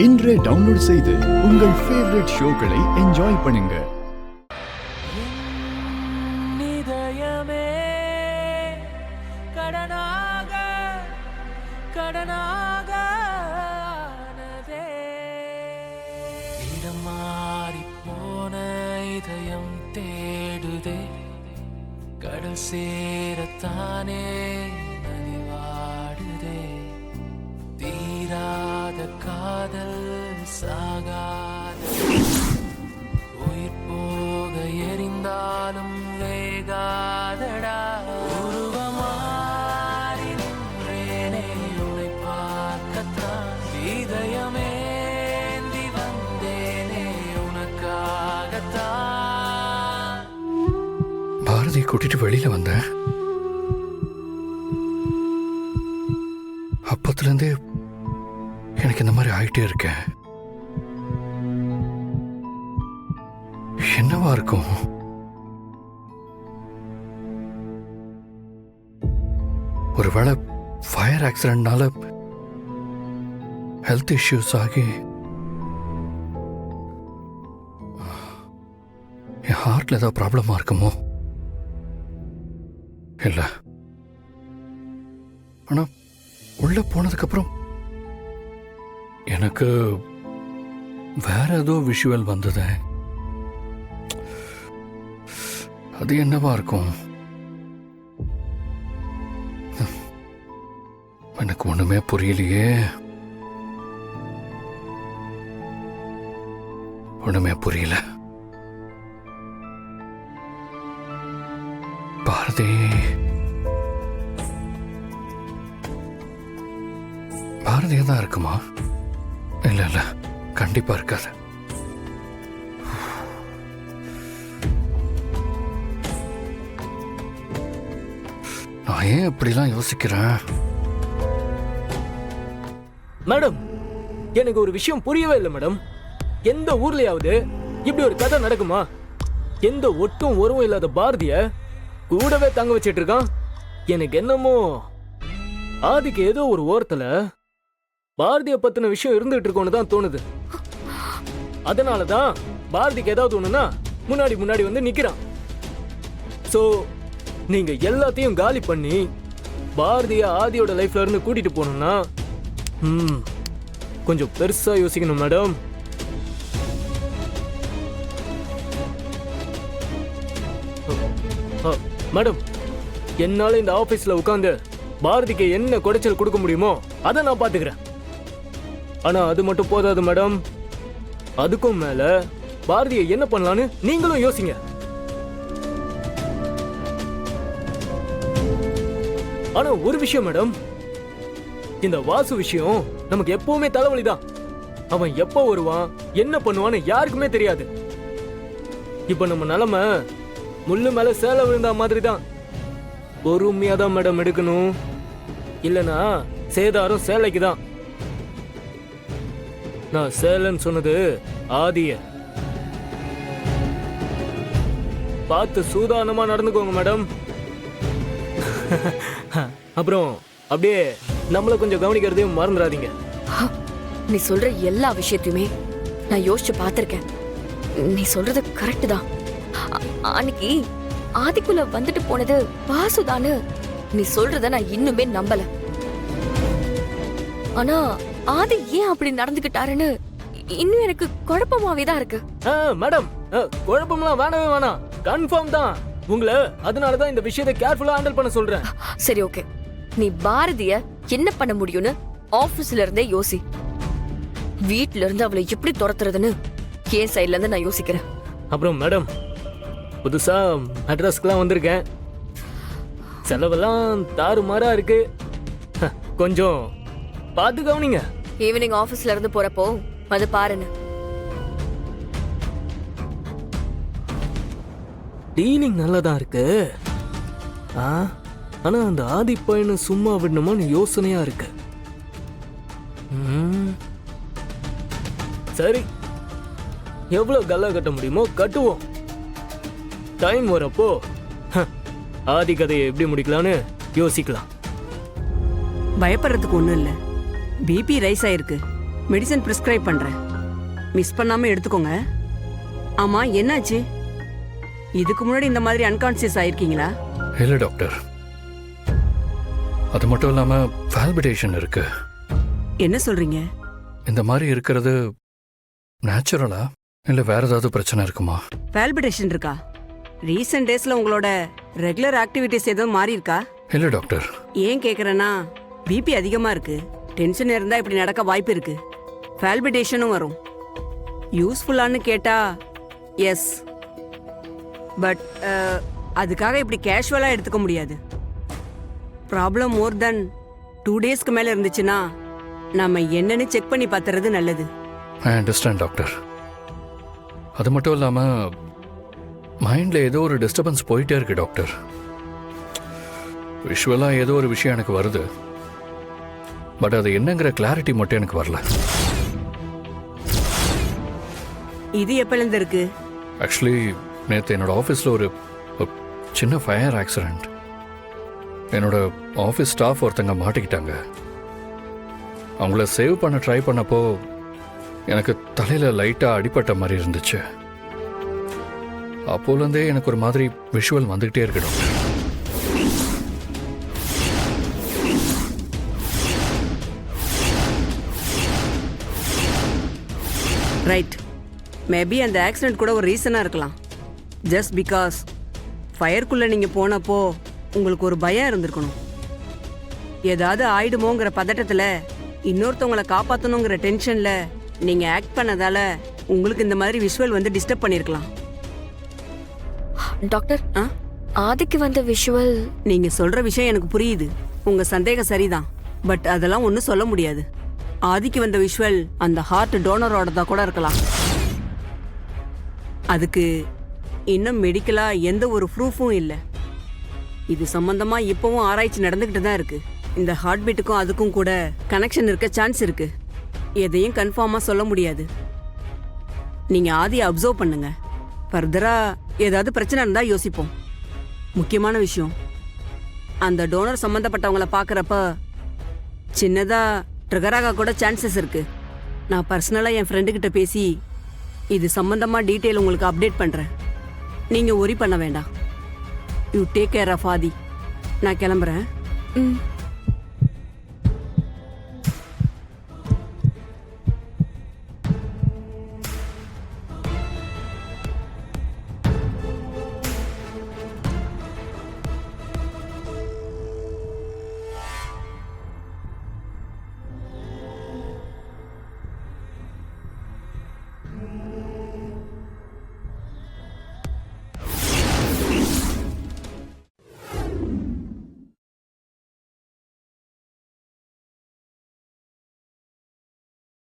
இன்றே டவுன்லோட் செய்து உங்கள் ஃபேவரட் ஷோக்களை என்ஜாய் பண்ணுங்க. நிதயமே கடனாக கடனாக ஆனதே. இடம் மாறி போன இதயம் தேடுதே, கடல் சேரத்தானே நதிவாடுதே. தீராத காதல் சாகாத, உயிர் போக எரிந்தாலும் வேகாதடா. உருவமாறி நின்றேனே உன்னை பார்க்கத்தான், இதயமேந்தி வந்தேனே உனக்காகத்தான். பாரதியை கூட்டிட்டு வெளியில வந்தேன். அப்பத்துலேருந்தே எனக்கு இந்த மாதிரி ஆயிட்டே இருக்கேன். என்னவா இருக்கும்? ஒருவேளை ஃபயர் ஆக்சிடென்ட்னால ஹெல்த் இஷ்யூஸ் ஆகி என் ஹார்ட்ல ஏதாவது ப்ராப்ளமா இருக்குமோ? இல்ல, ஆனா உள்ள போனதுக்கு எனக்கு வேற ஏதோ விஷுவல் வந்தது. அது என்னவா இருக்கும்? எனக்கு ஒண்ணுமே புரியலையே. ஒண்ணுமே புரியல. பாரதி பாரதியா தான் இருக்குமா? இல்ல இல்ல, கண்டிப்பா இருக்காது. நான் ஏன் இப்படிலாம் யோசிக்கிறேன்? மேடம், எனக்கு ஒரு விஷயம் புரியவே இல்லை மேடம். எந்த ஊர்லயாவது இப்படி ஒரு கதை நடக்குமா? எந்த ஒட்டும் உறவும் இல்லாத பாரதிய கூடவே தங்க வச்சிட்டு இருக்கான். எனக்கு என்னமோ ஆதிக்கு ஏதோ ஒரு ஓரத்துல பாரதிய பத்தின விஷயம் இருந்துட்டு இருக்கோன்னு தான் தோணுது. அதனாலதான் பாரதிக்கு ஏதாவது ஒண்ணுன்னா முன்னாடி முன்னாடி வந்து நிக்கிறான். சோ நீங்க எல்லாத்தையும் காலி பண்ணி பாரதிய ஆதியோட லைஃப்ல இருந்து கூட்டிட்டு போகணும்னா கொஞ்சம் பெருசா யோசிக்கணும் மேடம். மேடம், என்னால இந்த ஆபீஸ்ல உட்கார்ந்து பாரதிக்கு என்ன குடைச்சல் கொடுக்க முடியுமோ அதை நான் பாத்துக்கிறேன். ஆனா அது மட்டும் போதாது மேடம். அதுக்கும் மேல பாரதியை என்ன பண்ணலான்னு நீங்களும் யோசிங்க. ஆனா ஒரு விஷயம் மேடம், இந்த வாசு விஷயம் நமக்கு எப்பவுமே தலைவலிதான். அவன் எப்ப வருவான், என்ன பண்ணுவான்னு யாருக்குமே தெரியாது. இப்ப நம்ம நிலைமை முள்ளு மேல சேலை விழுந்தா மாதிரி தான். பொறுமையாதான் மேடம் எடுக்கணும், இல்லனா சேதாரம் சேலைக்கு தான். நான் சேலன்னு சொன்னது ஆதிய. பார்த்து சூதானமா நடந்துக்கோங்க மேடம். அப்புறம் அப்படியே நம்மள கொஞ்சம் கவனிக்கிறதையும் மறந்துடாதீங்க. நீ சொல்ற எல்லா விஷயத்தையுமே நான் யோசிச்சு பார்த்திருக்கேன். நீ சொல்றது கரெக்ட் தான். அன்னைக்கு ஆதிக்குள்ள வந்துட்டு போனது வாசுதான்னு நீ சொல்றத நான் இன்னுமே நம்பல. ஆனா ஆதி ஏன் அப்படி நடந்துகிட்டாருன்னு இன்னும் எனக்கு குழப்பமாவே தான் இருக்கு. மேடம், குழப்பம்லாம் வேணவே வேணாம், கன்ஃபார்ம் தான். உங்களை அதனாலதான் இந்த விஷயத்தை கேர்ஃபுல்லா ஹேண்டில் பண்ண சொல்றேன். சரி, ஓகே. நீ பாரதிய என்ன பண்ண முடியும்னு ஆபீஸ்ல இருந்தே யோசி. வீட்ல இருந்து அவளை எப்படி துரத்துறதுன்னு என் சைட்ல இருந்து நான் யோசிக்கிறேன். அப்புறம் மேடம், புதுசா அட்ரஸ்க்குலாம் வந்திருக்கேன். செலவெல்லாம் தாறுமாறா இருக்கு, கொஞ்சம் பார்த்து கவனிங்க. ஈவினிங் ஆபீஸ்ல இருந்து போறப்போ அது பாருன்னு. டீலிங் நல்லதான் இருக்கு. ஆனா அந்த ஆதி பையனை சும்மா விடணுமான்னு யோசனையா இருக்கு. சரி, எவ்வளவு கல்லா கட்ட முடியுமோ கட்டுவோம். டைம் வரப்போ ஆதி கதையை எப்படி முடிக்கலான்னு யோசிக்கலாம். பயப்படுறதுக்கு ஒண்ணும் இல்ல. பிபி ரைஸ் ஆயிருக்கு. மெடிசன் பிரிஸ்கிரைப் பண்றேன், மிஸ் பண்ணாம எடுத்துக்கோங்க. ஆமா, என்னாச்சு? இதுக்கு முன்னாடி இந்த மாதிரி அன்கான்சியஸ் ஆயிருக்கீங்களா? இல்லை டாக்டர், அது மட்டும் இல்லாமல் பால்பிடேஷன் இருக்கு. என்ன சொல்றீங்க? இந்த மாதிரி இருக்கிறது நேச்சுரலா இல்லை வேற ஏதாவது பிரச்சனை இருக்குமா? பால்பிடேஷன் இருக்கா? ரீசெண்ட் டேஸ்ல உங்களோட ரெகுலர் ஆக்டிவிட்டிஸ் எதுவும் மாறி இருக்கா? இல்லை டாக்டர். ஏன் கேக்குறேன்னா, பிபி அதிகமா இருக்கு, டென்ஷன் இருந்தா இப்படி நடக்க வாய்ப்பு இருக்கு, பால்பிடேஷனும் வரும். யூஸ்ஃபுல்லான்னு கேட்டா எஸ், பட் அதுக்காக இப்படி கேஷுவலா எடுத்துக்க முடியாது. ப்ராப்ளம் மோர் தென் 2 டேஸ்க்கு மேல இருந்துச்சுன்னா நம்ம என்னன்னு செக் பண்ணி பார்த்துறது நல்லது. I understand doctor. அது மட்டும் இல்லாமல் மைண்டில் ஏதோ ஒரு டிஸ்டர்பன்ஸ் போயிட்டே இருக்கு டாக்டர். விஷுவலாக ஏதோ ஒரு விஷயம் எனக்கு வருது, பட் அது என்னங்கிற கிளாரிட்டி மட்டும் எனக்கு வரல. இது எப்பலேருந்து இருக்கு? ஆக்சுவலி நேற்று என்னோட ஆஃபீஸில் ஒரு சின்ன ஃபயர் ஆக்சிடெண்ட். என்னோட ஆஃபீஸ் ஸ்டாஃப் ஒருத்தங்க மாட்டிக்கிட்டாங்க. அவங்கள சேவ் பண்ண ட்ரை பண்ணப்போ எனக்கு தலையில் லைட்டாக அடிபட்ட மாதிரி இருந்துச்சு. அப்போலேருந்தே எனக்கு ஒரு மாதிரி விஷுவல் வந்துக்கிட்டே இருக்கு டாக்டர். ரைட், மேபி அந்த ஆக்சிடென்ட் கூட ஒரு ரீசனாக இருக்கலாம். ஜஸ்ட் பிகாஸ் ஃபயருக்குள்ளே நீங்கள் போனப்போ உங்களுக்கு ஒரு பயம் இருந்திருக்கணும். ஏதாவது ஆயிடுமோங்கிற பதட்டத்தில், இன்னொருத்தவங்களை காப்பாற்றணுங்கிற டென்ஷனில் நீங்கள் ஆக்ட் பண்ணதால உங்களுக்கு இந்த மாதிரி விஷுவல் வந்து டிஸ்டர்ப் பண்ணியிருக்கலாம். டாக்டர், ஆ, ஆதிக்கு வந்த விஷுவல். நீங்கள் சொல்கிற விஷயம் எனக்கு புரியுது, உங்கள் சந்தேகம் சரிதான், பட் அதெல்லாம் ஒன்றும் சொல்ல முடியாது. ஆதிக்கு வந்த விஷுவல் அந்த ஹார்ட் டோனரோட தான் கூட இருக்கலாம். அதுக்கு இன்னும் மெடிக்கலா எந்த ஒரு ப்ரூஃபும் இல்லை. இது சம்பந்தமா இப்பவும் ஆராய்ச்சி நடந்துகிட்டு தான் இருக்கு. இந்த ஹார்ட் பீட்டுக்கும் அதுக்கும் கூட கனெக்ஷன் இருக்க சான்ஸ் இருக்கு. எதையும் கன்ஃபார்மா சொல்ல முடியாது. நீங்க ஆதியை அப்சர்வ் பண்ணுங்க. ஃபர்தரா ஏதாவது பிரச்சனை இருந்தா யோசிப்போம். முக்கியமான விஷயம், அந்த டோனர் சம்பந்தப்பட்டவங்கள பார்க்குறப்ப சின்னதா ட்ரிகராக கூட சான்சஸ் இருக்கு. நான் பர்சனலா என் ஃப்ரெண்டு கிட்ட பேசி இது சம்பந்தமா டீட்டெயில் உங்களுக்கு அப்டேட் பண்றேன். நீங்க ஒரி பண்ண வேண்டாம். யூ டேக் கேர் ஆஃப் ஆதி. நான் கிளம்புறேன். ம்